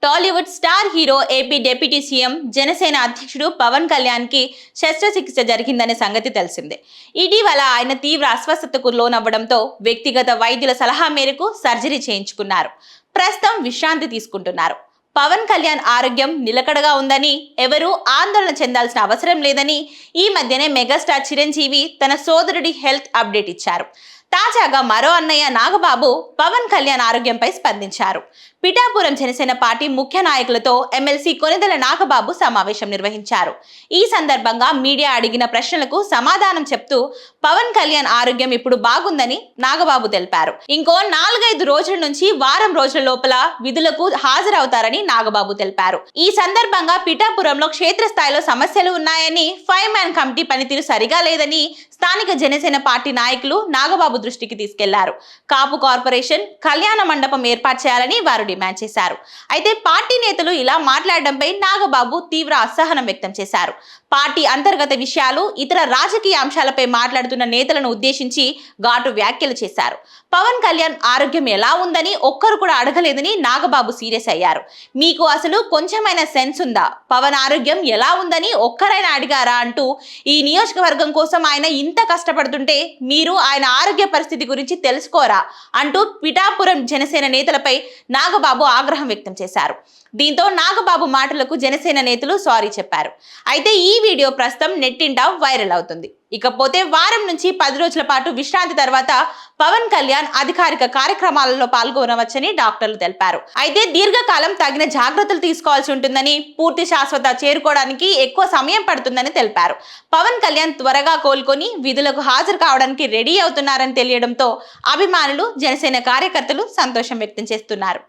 Tollywood star hero AP deputy CM Janasena అధ్యక్షుడు పవన్ కళ్యాణ్ కి శస్త్రచికిత్స జరిగిందనే సంగతి తెలిసిందే. ఇటీవల ఆయన తీవ్ర అస్వస్థతకు లోనవ్వడంతో వ్యక్తిగత వైద్యుల సలహా మేరకు సర్జరీ చేయించుకున్నారు. ప్రస్తుతం విశ్రాంతి తీసుకుంటున్నారు. పవన్ కళ్యాణ్ ఆరోగ్యం నిలకడగా ఉందని, ఎవరూ ఆందోళన చెందాల్సిన అవసరం లేదని ఈ మధ్యనే మెగాస్టార్ చిరంజీవి తన సోదరుడి హెల్త్ అప్డేట్ ఇచ్చారు. తాజాగా మరో అన్నయ్య నాగబాబు పవన్ కళ్యాణ్ ఆరోగ్యంపై స్పందించారు. పిఠాపురం జనసేన పార్టీ ముఖ్య నాయకులతో ఎమ్మెల్సీ కొనిదెల నాగబాబు సమావేశం నిర్వహించారు. ఈ సందర్భంగా మీడియా అడిగిన ప్రశ్నలకు సమాధానం చెప్తూ పవన్ కళ్యాణ్ ఆరోగ్యం ఇప్పుడు బాగుందని నాగబాబు తెలిపారు. ఇంకో 4-5 రోజుల నుంచి వారం రోజుల లోపల విధులకు హాజరవుతారని నాగబాబు తెలిపారు. ఈ సందర్భంగా పిఠాపురంలో క్షేత్రస్థాయిలో సమస్యలు ఉన్నాయని, 5 మ్యాన్ కమిటీ పనితీరు సరిగా లేదని స్థానిక జనసేన పార్టీ నాయకులు నాగబాబు దృష్టికి తీసుకెళ్లారు. కాపు కార్పొరేషన్, కళ్యాణ మండపం ఏర్పాటు చేయాలని వారు డిమాండ్ చేశారు. అయితే పార్టీ నేతలు ఇలా మాట్లాడడంపై నాగబాబు తీవ్ర అసహనం వ్యక్తం చేశారు. పార్టీ అంతర్గత విషయాలు, ఇతర రాజకీయ అంశాలపై మాట్లాడుతున్న నేతలను ఉద్దేశించి ఘాటు వ్యాఖ్యలు చేశారు. పవన్ కళ్యాణ్ ఆరోగ్యం ఎలా ఉందని ఒక్కరు కూడా అడగలేదని నాగబాబు సీరియస్ అయ్యారు. మీకు అసలు కొంచెమైనా సెన్స్ ఉందా? పవన్ ఆరోగ్యం ఎలా ఉందని ఒక్కరైనా అడిగారా అంటూ, ఈ నియోజకవర్గం కోసం ఆయన ఇంత కష్టపడుతుంటే మీరు ఆయన ఆరోగ్య పరిస్థితి గురించి తెలుసుకోరా అంటూ పిఠాపురం జనసేన నేతలపై నాగబాబు ఆగ్రహం వ్యక్తం చేశారు. దీంతో నాగబాబు మాటలకు జనసేన నేతలు సారీ చెప్పారు. అయితే ఈ వీడియో ప్రస్తుతం నెట్టింట వైరల్ అవుతుంది. ఇకపోతే వారం నుంచి 10 రోజుల పాటు విశ్రాంతి తర్వాత పవన్ కళ్యాణ్ అధికారిక కార్యక్రమాలలో పాల్గొనవచ్చని డాక్టర్లు తెలిపారు. అయితే దీర్ఘకాలం తగిన జాగ్రత్తలు తీసుకోవాల్సి ఉంటుందని, పూర్తి శాశ్వత చేరుకోవడానికి ఎక్కువ సమయం పడుతుందని తెలిపారు. పవన్ కళ్యాణ్ త్వరగా కోలుకొని విధులకు హాజరు కావడానికి రెడీ అవుతున్నారని తెలియడంతో అభిమానులు, జనసేన కార్యకర్తలు సంతోషం వ్యక్తం చేస్తున్నారు.